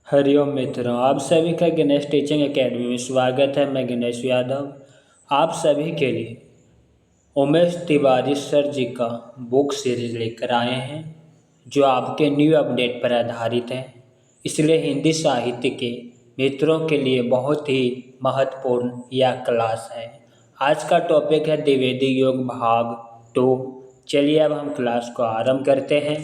हरिओम मित्रों, आप सभी का गणेश टीचिंग एकेडमी में स्वागत है। मैं गणेश यादव आप सभी के लिए उमेश तिवारी सर जी का बुक सीरीज लेकर आए हैं जो आपके न्यू अपडेट पर आधारित है। इसलिए हिंदी साहित्य के मित्रों के लिए बहुत ही महत्वपूर्ण यह क्लास है। आज का टॉपिक है द्विवेदी योग भाग 2। चलिए अब हम क्लास को आरंभ करते हैं।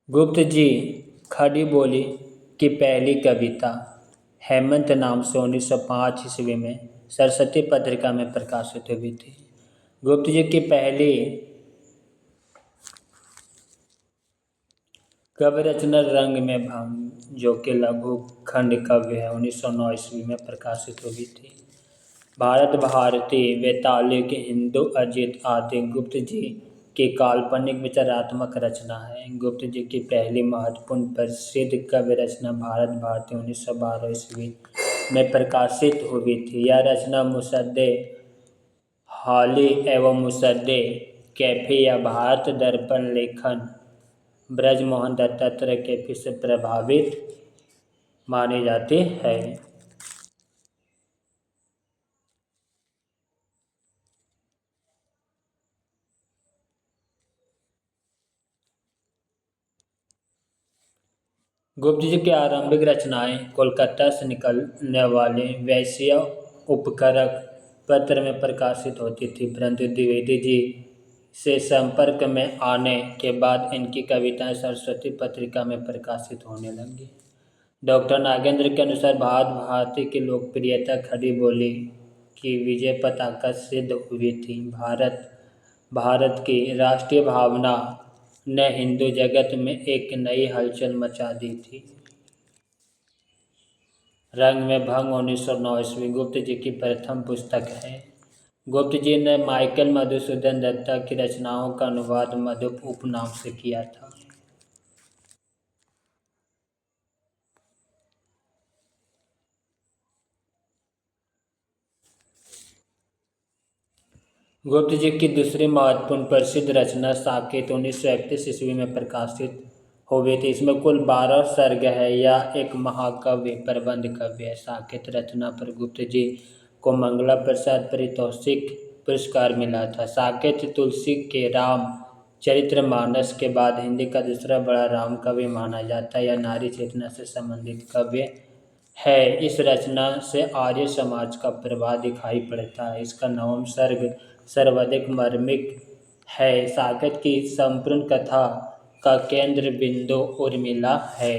गुप्त जी खड़ी बोली की पहली कविता हेमंत नाम से 1905 ईस्वी में सरस्वती पत्रिका में प्रकाशित हुई थी। गुप्त जी की पहली काव्य रचना रंग में भंग जो कि लघु खंड काव्य है 1909 ईस्वी में प्रकाशित हुई थी। भारत भारती वेताल के हिंदू अजीत आदि गुप्त जी की काल्पनिक विचारात्मक रचना है। गुप्त जी की पहली महत्वपूर्ण प्रसिद्ध काव्य रचना भारत भारती 1912 ईस्वी में प्रकाशित हुई थी। यह रचना मुसद्दे हाली एवं मुसद्दे कैफी या भारत दर्पण लेखन ब्रजमोहन दत्तात्रेय कैफी से प्रभावित मानी जाती है। गुप्त जी की आरंभिक रचनाएं कोलकाता से निकलने वाले वैश्य उपकरक पत्र में प्रकाशित होती थी, परंतु द्विवेदी जी से संपर्क में आने के बाद इनकी कविताएं सरस्वती पत्रिका में प्रकाशित होने लगी। डॉक्टर नागेंद्र के अनुसार भारत भारती की लोकप्रियता खड़ी बोली की विजय पताका सिद्ध हुई थी। भारत भारत की राष्ट्रीय भावना ने हिंदू जगत में एक नई हलचल मचा दी थी। रंग में भंग 1909 ईस्वी गुप्त जी की प्रथम पुस्तक है। गुप्त जी ने माइकल मधुसूदन दत्ता की रचनाओं का अनुवाद मधुप उपनाम से किया था। गुप्त जी की दूसरी महत्वपूर्ण प्रसिद्ध रचना साकेत 1931 ईस्वी में प्रकाशित हुई थी। इसमें कुल 12 सर्ग है। यह एक महाकाव्य प्रबंध काव्य है। साकेत रचना पर गुप्त जी को मंगला प्रसाद पारितोषिक पुरस्कार मिला था। साकेत तुलसी के राम चरितमानस के बाद हिंदी का दूसरा बड़ा राम काव्य माना जाता है। यह नारी चेतना से संबंधित काव्य है। इस रचना से आर्य समाज का प्रभाव दिखाई पड़ता है। इसका नवम सर्ग सर्वाधिक मार्मिक है। साकेत की संपूर्ण कथा का केंद्र बिंदु उर्मिला है।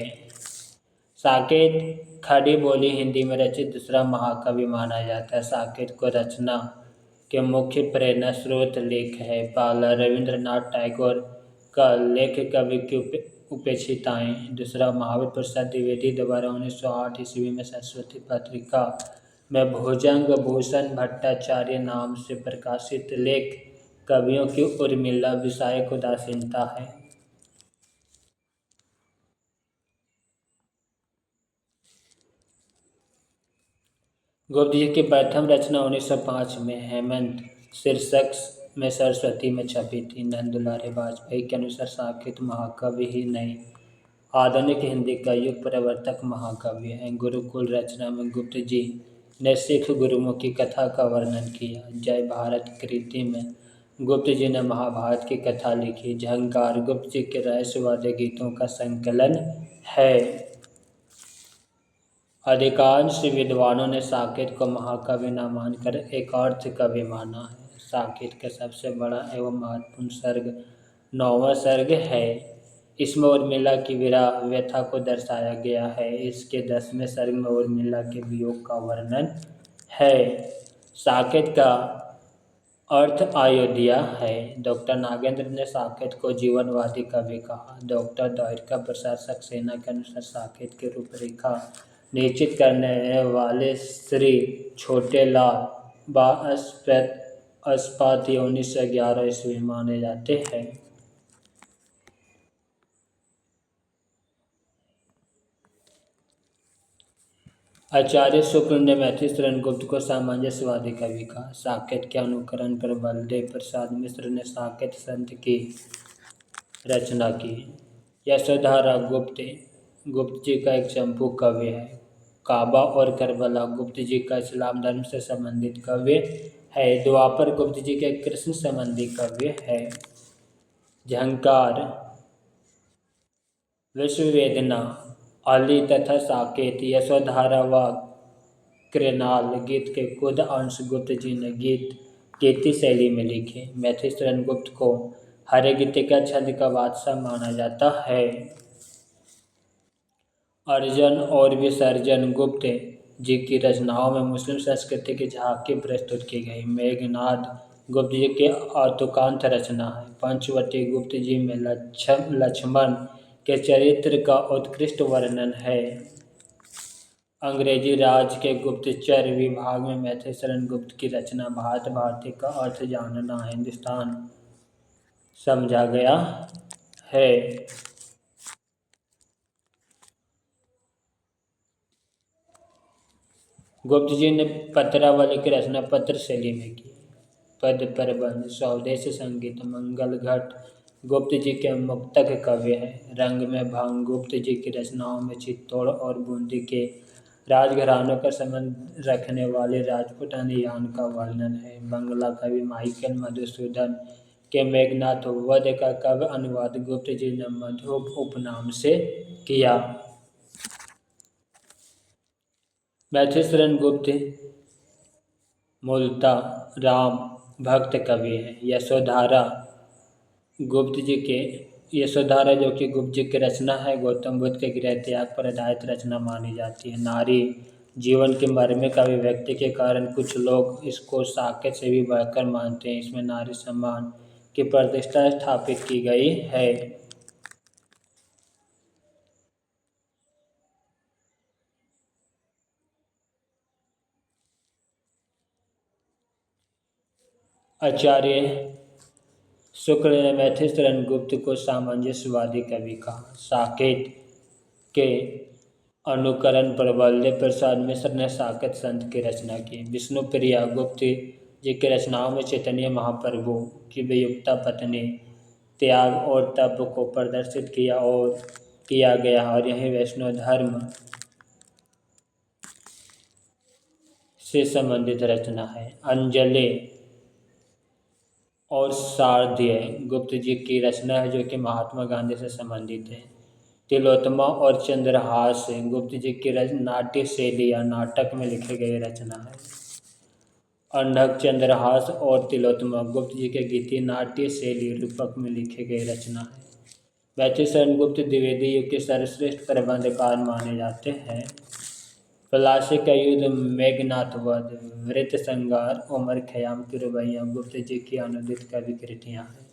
साकेत खड़ी बोली हिंदी में रचित दूसरा महाकाव्य माना जाता है। साकेत को रचना के मुख्य प्रेरणा स्रोत लेख है। पहला रविंद्रनाथ टैगोर का लेख कवि की उपेक्षिताएं। दूसरा महावीर प्रसाद द्विवेदी द्वारा 1908 ईस्वी में सरस्वती पत्रिका में भुजंग भूषण भट्टाचार्य नाम से प्रकाशित लेख कवियों की उर्मिला विषयक उदासीनता है। गुप्त जी की प्रथम रचना 1905 में हेमंत शीर्षक में सरस्वती में छपी थी। नंदलाल वाजपेयी के अनुसार साकेत महाकाव्य ही नहीं आधुनिक हिंदी का युग प्रवर्तक महाकाव्य है। गुरुकुल रचना में गुप्त जी ने सिख गुरुओं की कथा का वर्णन किया। जय भारत कृति में गुप्त जी ने महाभारत की कथा लिखी। झंकार गुप्त जी के रहस्यवादी गीतों का संकलन है। अधिकांश विद्वानों ने साकेत को महाकाव्य न मानकर एक अर्थ काव्य माना है। साकेत का सबसे बड़ा एवं महत्वपूर्ण सर्ग 9वां सर्ग है। इसमें उर्मिला की विरह व्यथा को दर्शाया गया है। इसके 10वें सर्ग में उर्मिला के वियोग का वर्णन है। साकेत का अर्थ अयोध्या है। डॉक्टर नागेंद्र ने साकेत को जीवनवादी कवि कहा। डॉक्टर द्वारिका प्रसाद सक्सेना के अनुसार साकेत की रूपरेखा निश्चित करने वाले श्री छोटेलाल अस्पाती 1911 ईस्वी माने जाते हैं। आचार्य शुक्ल ने मैथिली शरण गुप्त को सामंजस्यवादी कवि कहा। साकेत के अनुकरण पर बलदेव प्रसाद मिश्र ने साकेत संत की रचना की। यशोधरा गुप्त जी का एक चंपू काव्य है। काबा और करबला गुप्त जी का इस्लाम धर्म से संबंधित काव्य है। द्वापर गुप्त जी के कृष्ण संबंधी काव्य है। झंकार, विश्ववेदना, अली तथा साकेत, यशोधरा व कृणाल गीत के खुद अंश गुप्त जी ने गीति शैली में लिखे। मैथिली शरण गुप्त को हरे गीतिका छंद का बादशाह माना जाता है। अर्जन और विसर्जन गुप्त जी की रचनाओं में मुस्लिम संस्कृति की झांकी प्रस्तुत की गई। मेघनाद गुप्त जी की आतुकांत रचना है। पंचवटी गुप्त जी में लक्ष्मण के चरित्र का उत्कृष्ट वर्णन है। अंग्रेजी राज के गुप्तचर विभाग में मैथिली शरण गुप्त की रचना भारत भारती का अर्थ जानना हिंदुस्तान समझा गया है। गुप्त जी ने पत्रावली की रचना पत्र शैली में की। पद प्रबंध, स्वदेश संगीत, मंगल घट गुप्त जी के मुक्तक काव्य है। रंग में भंग गुप्त जी की रचनाओं में चित्तौड़ और बूंदी के राजघरानों का संबंध रखने वाले राजपूतानी यान का वर्णन है। बंगला कवि माइकल मधुसूदन के मेघनाथ वध का काव्य अनुवाद गुप्त जी ने मधु उपनाम से किया। मैथिली शरण गुप्त मूलतः राम भक्त कवि हैं। यशोधरा जो कि गुप्त जी की रचना है, गौतम बुद्ध के गृह त्याग पर आधारित रचना मानी जाती है। नारी जीवन के मर्म का अभिव्यक्ति के कारण कुछ लोग इसको साकेत से भी बढ़कर मानते हैं। इसमें नारी सम्मान की प्रतिष्ठा स्थापित की गई है। आचार्य शुक्ल ने मैथिली शरण गुप्त को सामंजस्यवादी कवि कहा। साकेत के अनुकरण पर बलदेव प्रसाद मिश्र ने साकेत संत की रचना की। विष्णुप्रिया गुप्त जी की रचनाओं में चैतन्य महाप्रभु की वियुक्ता पत्नी त्याग और तप को प्रदर्शित किया गया और यही वैष्णव धर्म से संबंधित रचना है। अंजलि और शारदीय गुप्त जी की रचना है जो कि महात्मा गांधी से संबंधित है। तिलोत्तमा और चंद्रहास गुप्त जी की नाट्य शैली या नाटक में लिखे गए रचना है। अंधक, चंद्रहास और तिलोत्तमा गुप्त जी के गीति नाट्य शैली रूपक में लिखे गए रचना है। मैथिली शरण गुप्त द्विवेदी युग के सर्वश्रेष्ठ प्रबंधकार माने जाते हैं। पलासी का युद्ध, मेघनाथ वध, वृत्त संगार, उमर खयाम की रुबाइयाँ गुप्त जी की अनुदित कवि कृतियाँ हैं।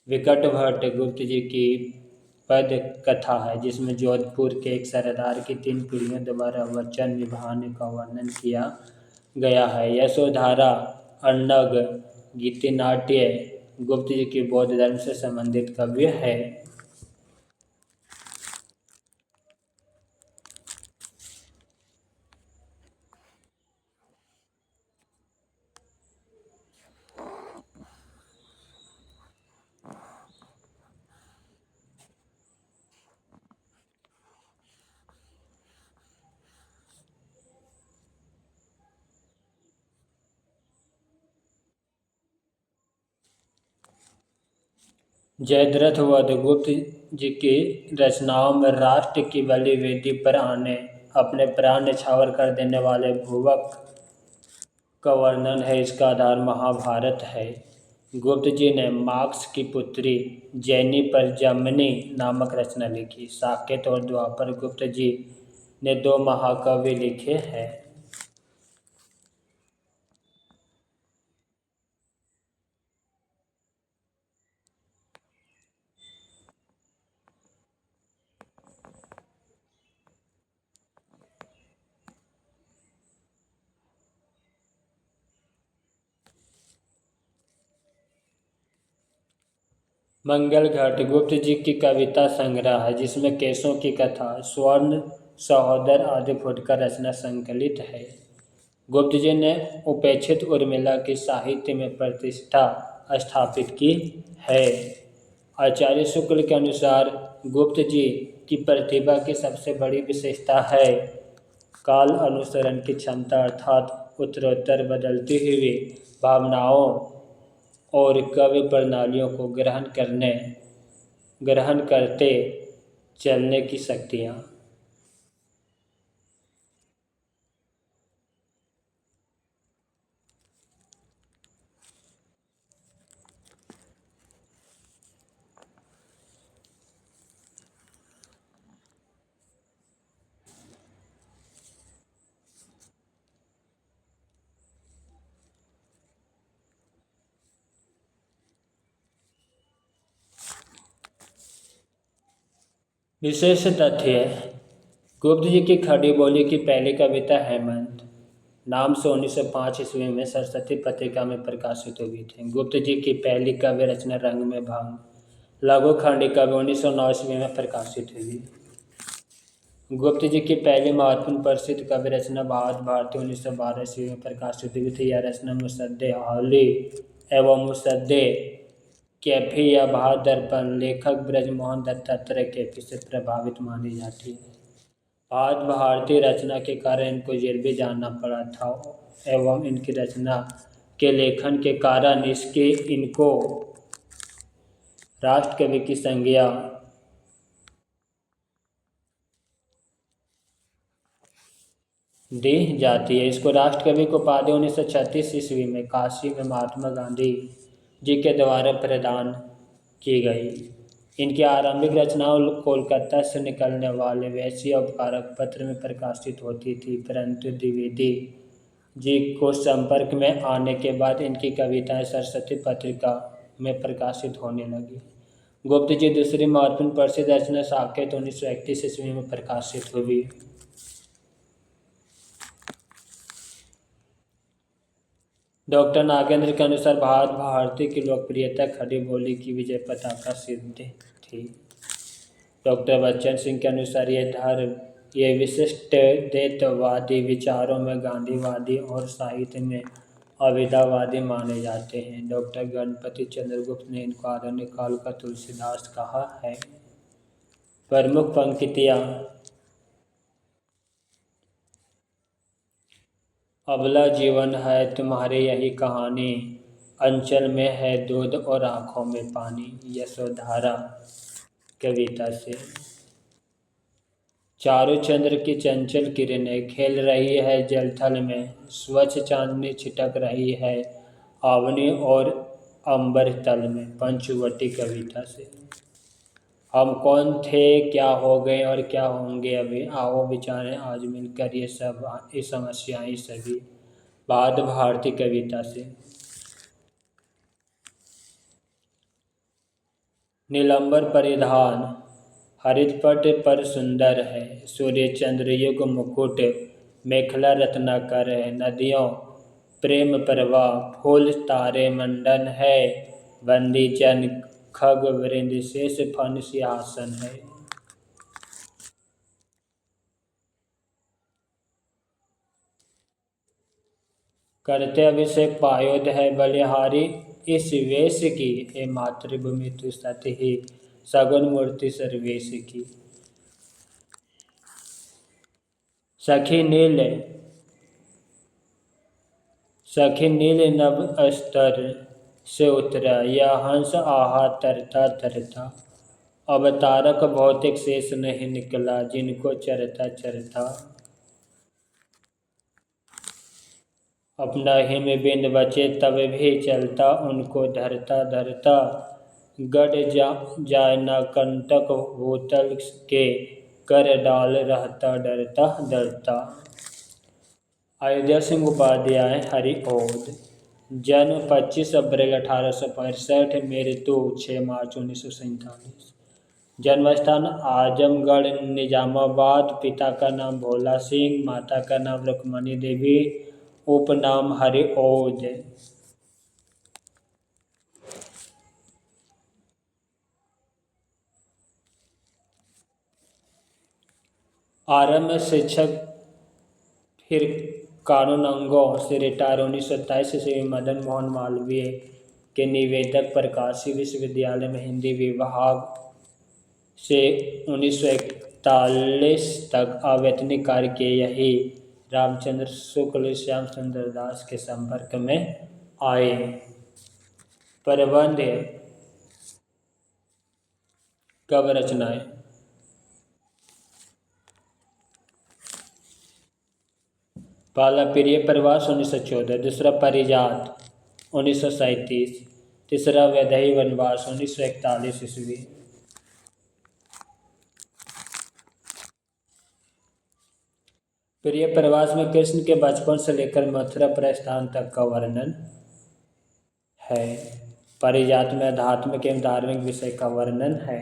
विकट भट्ट गुप्त जी की पद कथा है जिसमें जोधपुर के एक सरदार की 3 पीढ़ियों द्वारा वचन निभाने का वर्णन किया गया है। यशोधरा अर्णग गीतिनाट्य गुप्त जी की बौद्ध धर्म से संबंधित काव्य है। जयद्रथ वध गुप्त जी की रचनाओं में राष्ट्र की बलि वेदी पर आने अपने प्राण न्यौछावर कर देने वाले भूवक का वर्णन है। इसका आधार महाभारत है। गुप्त जी ने मार्क्स की पुत्री जैनी पर जमनी नामक रचना लिखी। साकेत और द्वापर गुप्त जी ने 2 महाकाव्य लिखे हैं। मंगल घट गुप्त जी की कविता संग्रह है जिसमें केशों की कथा, स्वर्ण सहोदर आदि फुटकर रचना संकलित है। गुप्त जी ने उपेक्षित उर्मिला की साहित्य में प्रतिष्ठा स्थापित की है। आचार्य शुक्ल के अनुसार गुप्त जी की प्रतिभा की सबसे बड़ी विशेषता है काल अनुसरण की क्षमता, अर्थात उत्तरोत्तर बदलती हुई भावनाओं और काव्य प्रणालियों को ग्रहण करते चलने की शक्तियाँ। विशेष तथ्य गुप्त जी की खड़ी बोली की पहली कविता हेमंत नाम से 1905 ईस्वी में सरस्वती पत्रिका में प्रकाशित हुई थी। गुप्त जी की पहली काव्य रचना रंग में भंग लघु खंडी काव्य 1909 ईस्वी में प्रकाशित हुई। गुप्त जी की पहली महत्वपूर्ण प्रसिद्ध काव्य रचना भारत भारती 1912 ईस्वी में प्रकाशित हुई थी। यह रचना मुसद्दे हाली एवं मुसद्दे कैफी या भारत दर्पण लेखक ब्रजमोहन दत्तात्रेय कैफी से प्रभावित मानी जाती है। भारत भारती रचना के कारण इनको जेल भी जाना पड़ा था एवं इनकी रचना के लेखन के कारण इनको राष्ट्रकवि की संज्ञा दी जाती है। इसको राष्ट्रकवि को उपाधि 1936 ईस्वी में काशी में महात्मा गांधी जी के द्वारा प्रदान की गई। इनकी आरंभिक रचनाओं कोलकाता से निकलने वाले वैश्य उपकारक पत्र में प्रकाशित होती थी, परंतु द्विवेदी जी को संपर्क में आने के बाद इनकी कविताएं सरस्वती पत्रिका में प्रकाशित होने लगी। गुप्त जी दूसरी महत्वपूर्ण प्रसिद्ध रचना साकेत 1931 ईस्वी में प्रकाशित हुई। डॉक्टर नागेंद्र के अनुसार भारत भारती की लोकप्रियता खड़ी बोली की विजय पताका सिद्ध थी। डॉक्टर बच्चन सिंह के अनुसार ये विशिष्ट द्वैतवादी विचारों में गांधीवादी और साहित्य में अविद्यावादी माने जाते हैं। डॉक्टर गणपति चंद्रगुप्त ने इनको आधुनिक काल का तुलसीदास कहा है। प्रमुख पंक्तियाँ अबला जीवन है तुम्हारे यही कहानी, अंचल में है दूध और आँखों में पानी। यशोधरा कविता से चारू चंद्र की चंचल किरणें खेल रही है जलथल में, स्वच्छ चांदनी छिटक रही है आवनी और अंबर तल में। पंचवटी कविता से हम कौन थे, क्या हो गए और क्या होंगे अभी, आओ विचारें आज मिलकर ये समस्याएं सभी। भारत भारती कविता से नीलंबर परिधान हरितपट पर सुंदर है, सूर्य चंद्र युग मुकुट मेखला रत्नाकर है। नदियों प्रेम प्रवाह फूल तारे मंडन है, बंदी जन खग वृंद शेष फन सिंहासन है। करते अभिषेक पायोद है बलिहारी इस वेश की, हे मातृभूमि तु सत ही सगुन मूर्ति सर्वेश की। सखी नील नभ अस्तर से उतरा, यह हंस आहा तरता तरता। अब तारक भौतिक शेष नहीं निकला, जिनको चरता चरता। अपना हिम बिंद बचे तब भी चलता, उनको धरता धरता। गढ़ जाए न कंटक भूतल के, कर डाल रहता डरता डरता। अयोध्या सिंह उपाध्याय हरिओद जन्म 25 अप्रैल 1865, मृत्यु 6 मार्च 1947। जन्मस्थान आजमगढ़ निजामाबाद। पिता का नाम भोला सिंह, माता का नाम रुक्मणी देवी, उपनाम हरिओद। आरंभ में शिक्षक, फिर कानून अंगों से रिटायर 1927 ईस्वी में मदन मोहन मालवीय के निवेदक प्रकाशी विश्वविद्यालय में हिंदी विभाग से 1941 तक अवैतनिक कार्य किए। यही रामचंद्र शुक्ल श्याम सुंदर दास के संपर्क में आए। प्रबंध कब रचनाएं? पहला प्रिय प्रवास 1914, दूसरा पारिजात 1937, तीसरा वैदेही वनवास 1941 ईस्वी। प्रिय प्रवास में कृष्ण के बचपन से लेकर मथुरा प्रस्थान तक का वर्णन है। पारिजात में आध्यात्मिक एवं धार्मिक विषय का वर्णन है।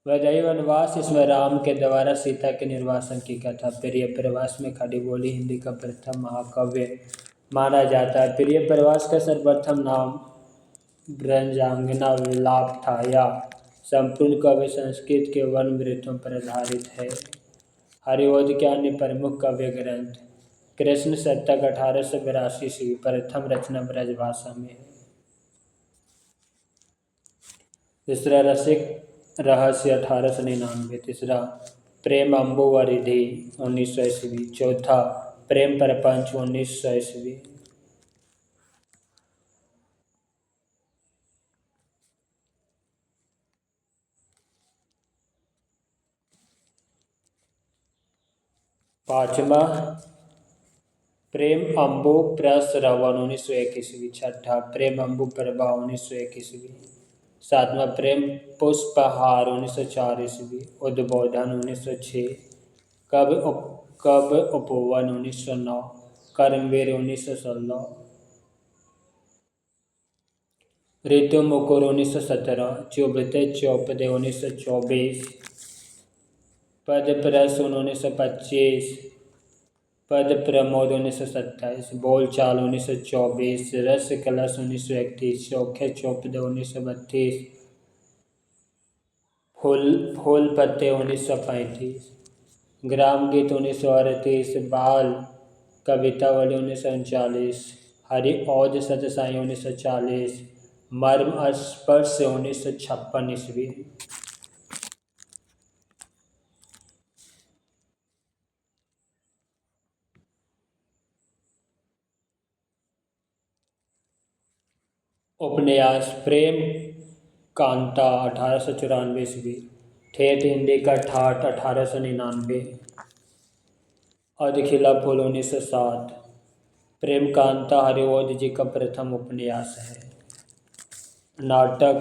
वैदेही वनवास, इसमें राम के द्वारा सीता के निर्वासन की कथा। प्रिय प्रवास में खड़ी बोली हिंदी का प्रथम महाकाव्य माना जाता है। प्रिय प्रवास का सर्वप्रथम नाम ब्रजांगना विलाप था। यह संपूर्ण काव्य संस्कृत के वन वृत्तों पर आधारित है। हरिवंश के अन्य प्रमुख काव्य ग्रंथ कृष्ण शतक 1882 ईस्वी, प्रथम रचना ब्रजभाषा में है। दूसरा रसिक रहस्य 1899, तीसरा प्रेम अम्बुवरिधि 1900 ईस्वी, चौथा प्रेम प्रपंच 1900 ईस्वी। पांचवा प्रेम अम्बु प्रसरवन 1901 ईस्वी, छठा प्रेम अम्बु प्रभा 1901 ईस्वी, सातवां प्रेम पुष्पहार 1904 ईस्वी, उद्बोधन 1906, कब उपवन 1909, कर्मवीर 1916, ऋतु मुकुर 1917, चुभते चौपदे 1924, पद प्रसून 1925, पद प्रमोद 1927, बोलचाल 1924, रस कलश 1931, चौखे चौपदे 1932, फूल पत्ते 1935, ग्राम गीत 1938, बाल कवितावली 1939, हरि औध सतसाई 1940, मर्म स्पर्श 1956 ईस्वी। उपन्यास प्रेम कांता 1894 ईस्वी, ठेठ हिंदी का ठाठ 1899, अधखिला फूल 1907। प्रेम कांता हरिवंश जी का प्रथम उपन्यास है। नाटक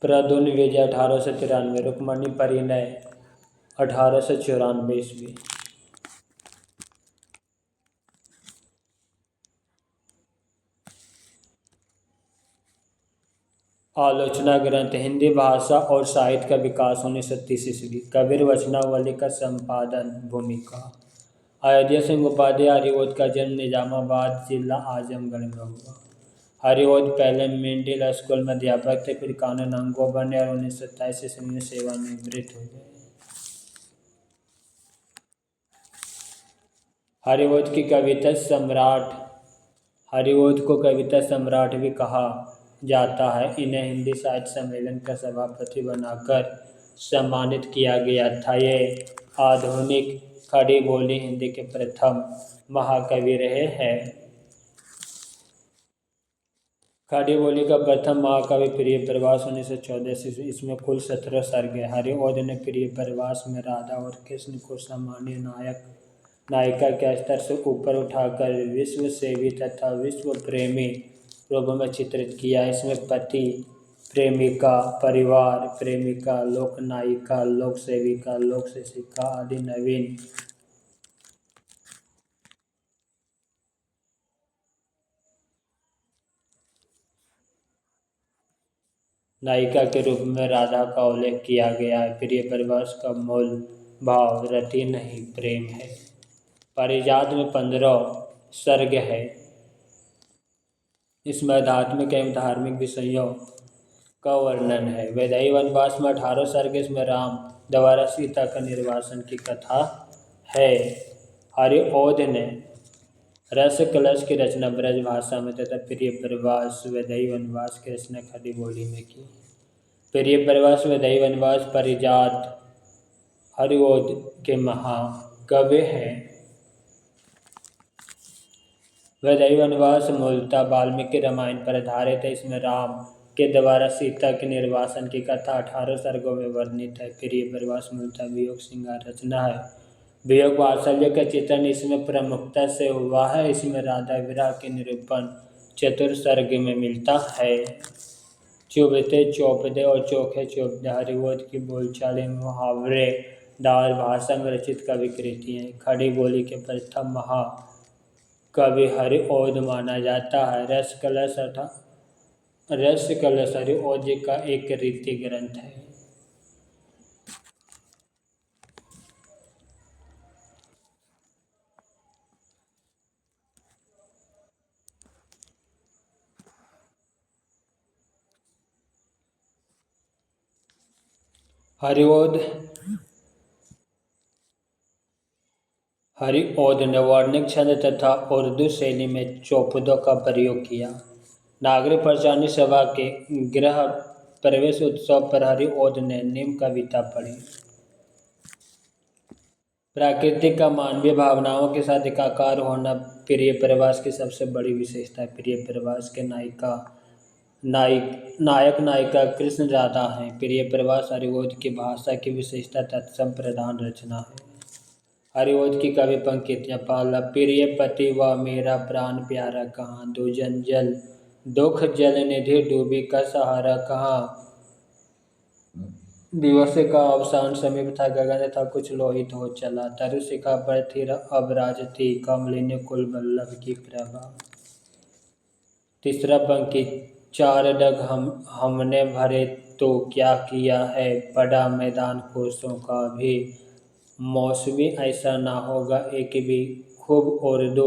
प्रद्युम्न विजय 1893, रुक्मणी परिणय 1894 ईस्वी। आलोचना ग्रंथ हिंदी भाषा और साहित्य का विकास 1930 ईस्वी, कबीर वचनावली का संपादन, भूमिका। अयोध्या सिंह उपाध्याय हरिवंश का जन्म निजामाबाद जिला आजमगढ़ में हुआ। हरिवंश पहले मिडिल स्कूल में अध्यापक थे, फिर कानून अंगों बने और 1927 ईस्वी में सेवा निवृत्त हो गए। हरिवंश की कविता सम्राट, हरिवंश को कविता सम्राट भी कहा जाता है। इन्हें हिंदी साहित्य सम्मेलन का सभापति बनाकर सम्मानित किया गया था। ये आधुनिक खड़ी बोली हिंदी के प्रथम महाकवि रहे हैं। खड़ी बोली का प्रथम महाकवि प्रिय प्रवास 1914 ईस्वी, इसमें कुल 17 सर्ग है। हरिवंश ने प्रिय प्रवास में राधा और कृष्ण को सामान्य नायिका के स्तर से ऊपर उठाकर विश्व सेवी तथा विश्व प्रेमी रूप में चित्रित किया। इसमें पति, प्रेमिका, परिवार, प्रेमिका, लोक नायिका, लोक सेविका, लोक शिक्षिका आदि नवीन नायिका के रूप में राधा का उल्लेख किया गया है। प्रिय प्रवास का मूल भाव रति नहीं प्रेम है। पारिजात में 15 सर्ग है। इसमें आध्यात्मिक एवं धार्मिक विषयों का वर्णन है। वैदेही वनवास में 18 सर्ग, इसमें राम द्वारा सीता का निर्वासन की कथा है। हरिओद ने रस कलश की रचना ब्रज भाषा में तथा प्रिय प्रवास वैदेही वनवास की रचना खड़ी बोली में की। प्रिय प्रवास वैदेही वनवास परिजात हरिओद के महाकाव्य हैं। वैदेही वनवास मूलतः वाल्मीकि रामायण पर आधारित है। इसमें राम के द्वारा सीता के निर्वासन की कथा 18 सर्गों में वर्णित है। प्रिय प्रवास मूलतः वियोग श्रृंगार रचना है। वियोग वात्सल्य का चित्रण इसमें प्रमुखता से हुआ है। इसमें राधा विरह के निरूपण चतुर्सर्ग में मिलता है। चुभते चौपदे और चोखे चौपदे हरिओद की बोलचाल मुहावरे दार भाषा में रचित कवि कृति हैं। खड़ी बोली के प्रथम महाकवि हरिओद माना जाता है। रस कलश हरिओद का एक रीति ग्रंथ है। हरिओद ने वर्णिक छंद तथा उर्दू शैली में चौपदों का प्रयोग किया। नागरिक प्रचारणी सभा के गृह प्रवेश उत्सव पर हरिओद ने निम्न कविता पढ़ी। प्राकृतिक का मानवीय भावनाओं के साथ एकाकार होना प्रिय प्रवास की सबसे बड़ी विशेषता है। प्रिय प्रवास के नायक नायिका कृष्ण राधा हैं। प्रिय प्रवास हरिओद की भाषा की विशेषता तत्सम प्रधान रचना है। हरिओद की कवि पंक्तियाँ पहला, प्रिय पति व मेरा प्राण प्यारा कहाँ, दो जंजल दुख जल निधि डूबी का सहारा कहाँ, दिवस का अवसान समीप था गगन था कुछ लोहित हो चला, तरु शिखा पर थी अब राज थी कमलिनी कुल वल्लभ की प्रभा। तीसरा पंक्ति, चार डग हमने भरे तो क्या किया है, बड़ा मैदान कोसों का भी, मौसमी ऐसा ना होगा एक भी खूब उर्दू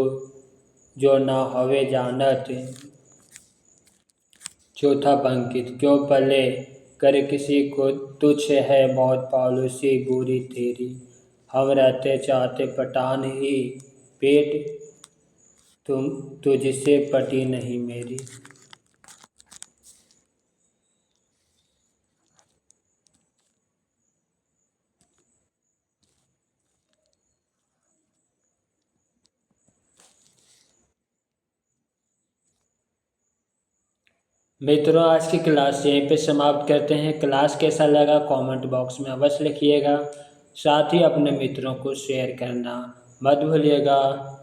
जो ना होवे जानत। चौथा पंक्ति, क्यों पले कर किसी को तुच्छ है बहुत पॉलिसी बुरी तेरी, हम रहते चाहते पठान ही पेट तुझसे पटी नहीं मेरी। मित्रों, आज की क्लास यहीं पे समाप्त करते हैं। क्लास कैसा लगा कमेंट बॉक्स में अवश्य लिखिएगा। साथ ही अपने मित्रों को शेयर करना मत भूलिएगा।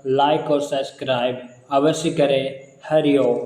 लाइक और सब्सक्राइब अवश्य करें। हरिओम।